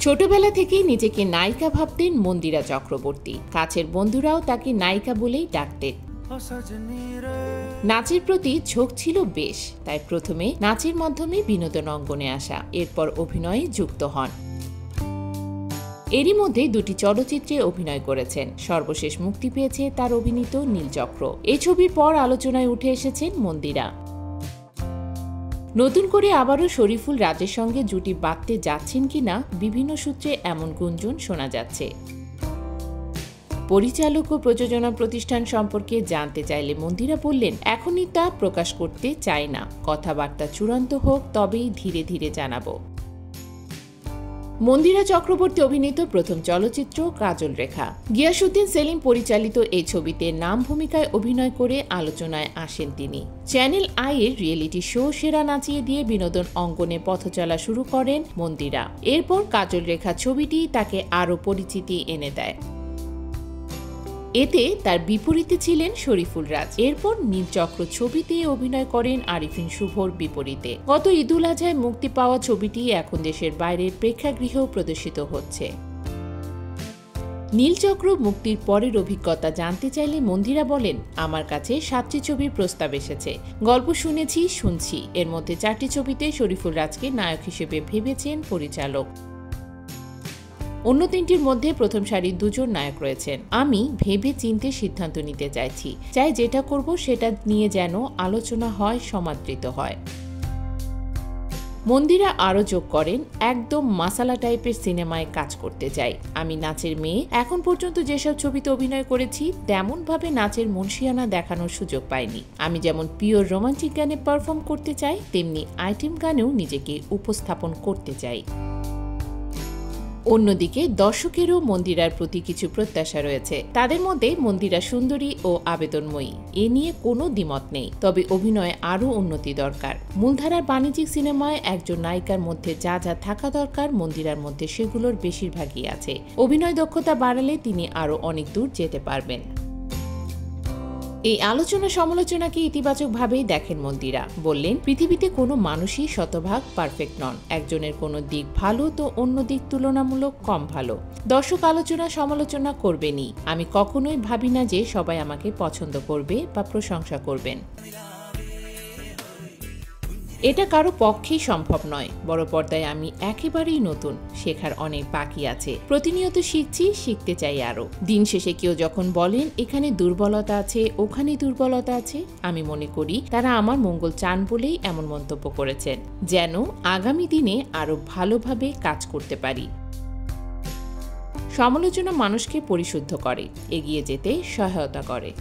ছোটবেলা থেকেই নিজেকে নায়িকা ভাবতেন মন্দিরা চক্রবর্তী। কাছের বন্ধুরাও তাকে নায়িকা বলেই ডাকতেন। নাচের প্রতি ঝোঁক ছিল বেশ, তাই প্রথমে নাচের মাধ্যমে বিনোদন অঙ্গনে আসা, এরপর অভিনয়ে যুক্ত হন। এরই মধ্যে দুটি চলচ্চিত্রে অভিনয় করেছেন। সর্বশেষ মুক্তি পেয়েছে তার অভিনীত নীলচক্র। এই ছবির পর আলোচনায় উঠে এসেছেন মন্দিরা। নতুন করে আবারও শরীফুল রাজের সঙ্গে জুটি বাঁধতে যাচ্ছেন কিনা বিভিন্ন সূত্রে এমন গুঞ্জন শোনা যাচ্ছে। পরিচালক ও প্রযোজনা প্রতিষ্ঠান সম্পর্কে জানতে চাইলে মন্দিরা বললেন, এখনই তা প্রকাশ করতে চাই না, কথাবার্তা চূড়ান্ত হোক তবেই ধীরে ধীরে জানাবো। মন্দিরা চক্রবর্তী অভিনীত প্রথম চলচ্চিত্র কাজল রেখা। গিয়াসউদ্দিন সেলিম পরিচালিত এই ছবিতে নাম ভূমিকায় অভিনয় করে আলোচনায় আসেন তিনি। চ্যানেল আই এর রিয়েলিটি শো সেরা নাচিয়ে দিয়ে বিনোদন অঙ্গনে পথচলা শুরু করেন মন্দিরা। এরপর কাজল রেখা ছবিটি তাকে আরও পরিচিতি এনে দেয়। এতে তার বিপরীতে ছিলেন শরীফুল রাজ। এরপর নীলচক্র ছবিতে অভিনয় করেন আরিফিন শুভর বিপরীতে। গত ঈদুল আজহায় মুক্তি পাওয়া ছবিটি এখন দেশের বাইরের প্রেক্ষাগৃহেও প্রদর্শিত হচ্ছে। নীলচক্র মুক্তির পরের অভিজ্ঞতা জানতে চাইলে মন্দিরা বলেন, আমার কাছে 7টি ছবির প্রস্তাব এসেছে। গল্প শুনছি। এর মধ্যে 4টি ছবিতে শরীফুল রাজকে নায়ক হিসেবে ভেবেছেন পরিচালক। অন্য 3টির মধ্যে প্রথম সারির 2 জন নায়ক রয়েছেন। আমি ভেবে চিন্তে সিদ্ধান্ত নিতে চাই যেটা করব সেটা নিয়ে যেন আলোচনা হয়, সমাদৃত হয়। মন্দিরা আরও যোগ করেন, একদম মাসালা টাইপের সিনেমায় কাজ করতে চাই। আমি নাচের মেয়ে, এখন পর্যন্ত যেসব ছবিতে অভিনয় করেছি তেমনভাবে নাচের মুনশিয়ানা দেখানোর সুযোগ পাইনি। আমি যেমন পিওর রোমান্টিক গানে পারফর্ম করতে চাই, তেমনি আইটেম গানেও নিজেকে উপস্থাপন করতে চাই। অন্যদিকে দর্শকেরও মন্দিরার প্রতি কিছু প্রত্যাশা রয়েছে। তাদের মধ্যে মন্দিরা সুন্দরী ও আবেদনময়ী, এ নিয়ে কোনো দ্বিমত নেই। তবে অভিনয়ে আরও উন্নতি দরকার। মূলধারার বাণিজ্যিক সিনেমায় একজন নায়িকার মধ্যে যা যা থাকা দরকার মন্দিরার মধ্যে সেগুলোর বেশিরভাগই আছে। অভিনয় দক্ষতা বাড়ালে তিনি আরও অনেক দূর যেতে পারবেন। এই আলোচনা সমালোচনাকে ইতিবাচকভাবেই দেখেন মন্দিরা। বললেন, পৃথিবীতে কোনো মানুষই শতভাগ পারফেক্ট নন। একজনের কোনো দিক ভালো তো অন্য দিক তুলনামূলক কম ভালো। দর্শক আলোচনা সমালোচনা করবেনই। আমি কখনোই ভাবি না যে সবাই আমাকে পছন্দ করবে বা প্রশংসা করবেন। এটা কারো পক্ষেই সম্ভব নয়। বড় পর্দায় আমি একেবারেই নতুন, শেখার অনেক বাকি আছে। প্রতিনিয়ত শিখতে চাই আরো। দিন শেষে কেউ যখন বলেন এখানে দুর্বলতা আছে, ওখানে দুর্বলতা আছে, আমি মনে করি তারা আমার মঙ্গল চান বলেই এমন মন্তব্য করেছেন, যেন আগামী দিনে আরো ভালোভাবে কাজ করতে পারি। সমালোচনা মানুষকে পরিশুদ্ধ করে, এগিয়ে যেতে সহায়তা করে।